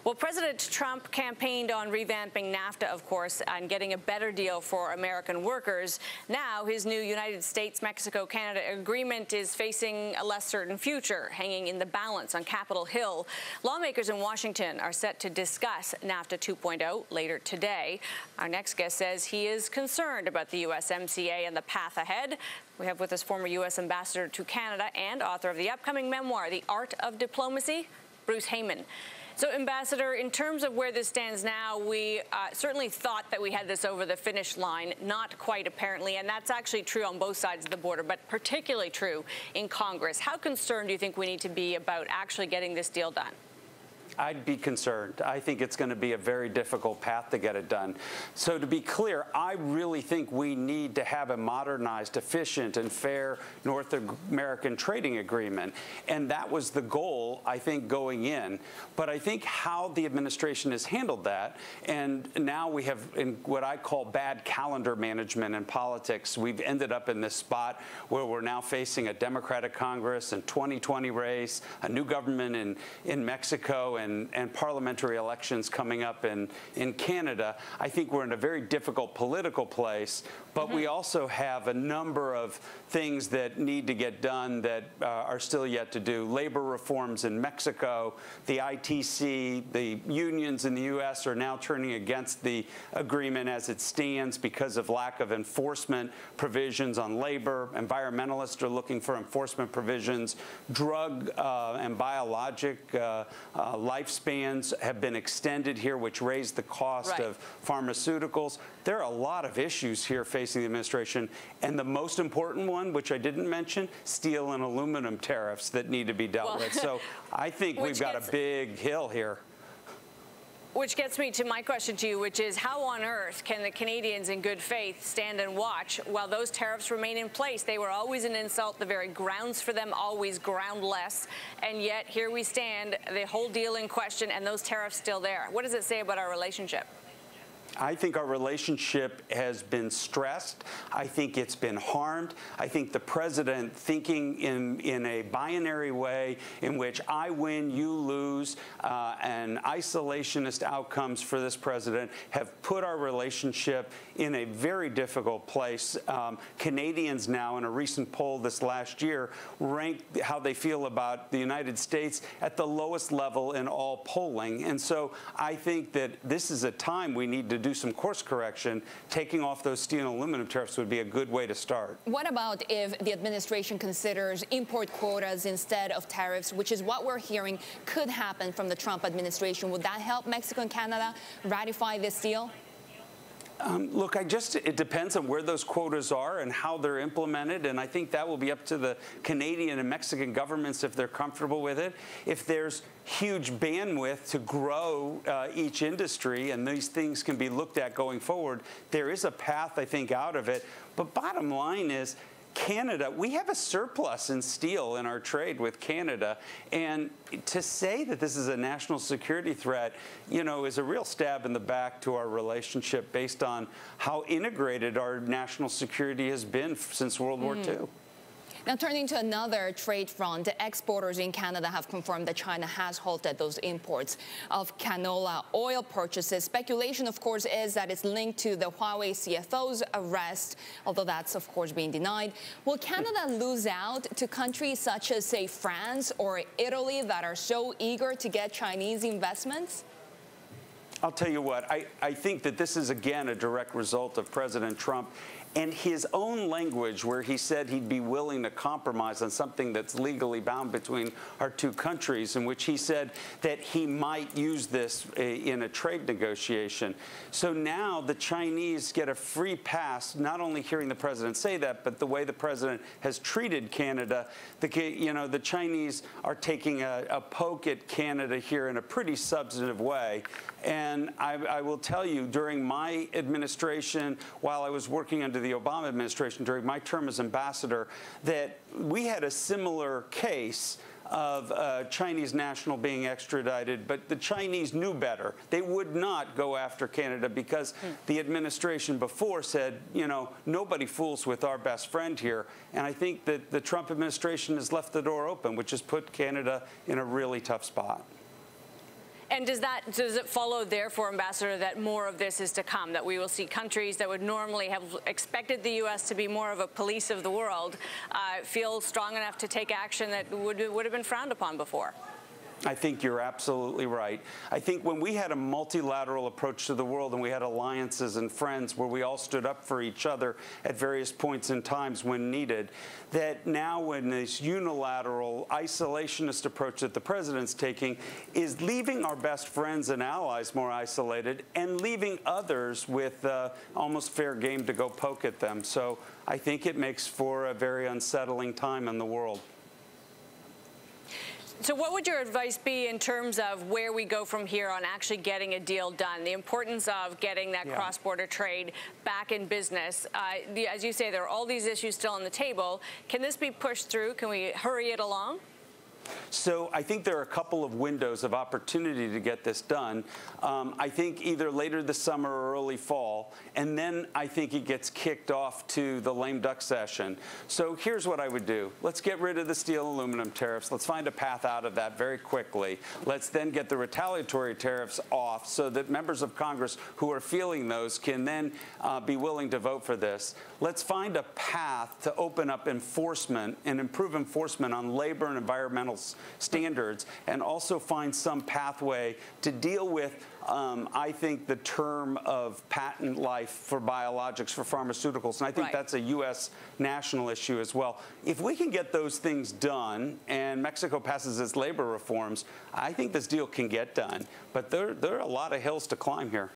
Well, President Trump campaigned on revamping NAFTA, of course, and getting a better deal for American workers. Now, his new United States-Mexico-Canada agreement is facing a less certain future, hanging in the balance on Capitol Hill. Lawmakers in Washington are set to discuss NAFTA 2.0 later today. Our next guest says he is concerned about the USMCA and the path ahead. We have with us former U.S. Ambassador to Canada and author of the upcoming memoir, The Art of Diplomacy, Bruce Heyman. So, Ambassador, in terms of where this stands now, we certainly thought that we had this over the finish line. Not quite, apparently, and that's actually true on both sides of the border, but particularly true in Congress. How concerned do you think we need to be about actually getting this deal done? I'd be concerned. I think it's going to be a very difficult path to get it done. So to be clear, I really think we need to have a modernized, efficient, and fair North American trading agreement. And that was the goal, I think, going in. But I think how the administration has handled that, and now we have in what I call bad calendar management in politics, we've ended up in this spot where we're now facing a Democratic Congress and 2020 race, a new government in Mexico, and parliamentary elections coming up in Canada. I think we're in a very difficult political place, but we also have a number of things that need to get done that are still yet to do. Labor reforms in Mexico, the ITC, the unions in the U.S. are now turning against the agreement as it stands because of lack of enforcement provisions on labor. Environmentalists are looking for enforcement provisions. Drug and biologic lifespans have been extended here, which raised the cost of pharmaceuticals. There are a lot of issues here facing the administration, and the most important one, which I didn't mention, steel and aluminum tariffs that need to be dealt with. So I think we've got a big hill here. Which gets me to my question to you, which is how on earth can the Canadians in good faith stand and watch while those tariffs remain in place? They were always an insult, the very grounds for them always groundless, and yet here we stand, the whole deal in question, and those tariffs still there. What does it say about our relationship? I think our relationship has been stressed. I think it's been harmed. I think the president thinking in a binary way in which I win, you lose, and isolationist outcomes for this president have put our relationship in a very difficult place. Canadians now, in a recent poll this last year, ranked how they feel about the United States at the lowest level in all polling. And so I think that this is a time we need to do some course correction. Taking off those steel and aluminum tariffs would be a good way to start. What about if the administration considers import quotas instead of tariffs, which is what we're hearing could happen from the Trump administration? Would that help Mexico and Canada ratify this deal? Look, it depends on where those quotas are and how they're implemented, and I think that will be up to the Canadian and Mexican governments if they're comfortable with it. If there's huge bandwidth to grow each industry and these things can be looked at going forward, there is a path, I think, out of it. But bottom line is, Canada, we have a surplus in steel in our trade with Canada, and to say that this is a national security threat, you know, is a real stab in the back to our relationship based on how integrated our national security has been since World War II. Now, turning to another trade front, exporters in Canada have confirmed that China has halted those imports of canola oil purchases. Speculation, of course, is that it's linked to the Huawei CFO's arrest, although that's, of course, being denied. Will Canada lose out to countries such as, say, France or Italy that are so eager to get Chinese investments? I'll tell you what, I think that this is, again, a direct result of President Trump and his own language where he said he'd be willing to compromise on something that's legally bound between our two countries, in which he said that he might use this in a trade negotiation. So now the Chinese get a free pass, not only hearing the president say that, but the way the president has treated Canada. The Chinese are taking a poke at Canada here in a pretty substantive way. And I will tell you, during my administration, while I was working under the Obama administration, during my term as ambassador, that we had a similar case of a Chinese national being extradited, but the Chinese knew better. They would not go after Canada because the administration before said, you know, nobody fools with our best friend here. And I think that the Trump administration has left the door open, which has put Canada in a really tough spot. And does it follow, therefore, Ambassador, that more of this is to come, that we will see countries that would normally have expected the U.S. to be more of a police of the world feel strong enough to take action that would have been frowned upon before? I think you're absolutely right. I think when we had a multilateral approach to the world and we had alliances and friends where we all stood up for each other at various points in times when needed, that now when this unilateral isolationist approach that the president's taking is leaving our best friends and allies more isolated and leaving others with almost fair game to go poke at them. So I think it makes for a very unsettling time in the world. So what would your advice be in terms of where we go from here on actually getting a deal done? The importance of getting that cross-border trade back in business. As you say, there are all these issues still on the table. Can this be pushed through? Can we hurry it along? So I think there are a couple of windows of opportunity to get this done. I think either later this summer or early fall, and then I think it gets kicked off to the lame duck session. So here's what I would do. Let's get rid of the steel and aluminum tariffs. Let's find a path out of that very quickly. Let's then get the retaliatory tariffs off so that members of Congress who are feeling those can then be willing to vote for this. Let's find a path to open up enforcement and improve enforcement on labor and environmental standards, and also find some pathway to deal with, I think, the term of patent life for biologics, for pharmaceuticals. And I think that's a U.S. national issue as well. If we can get those things done and Mexico passes its labor reforms, I think this deal can get done. But there are a lot of hills to climb here.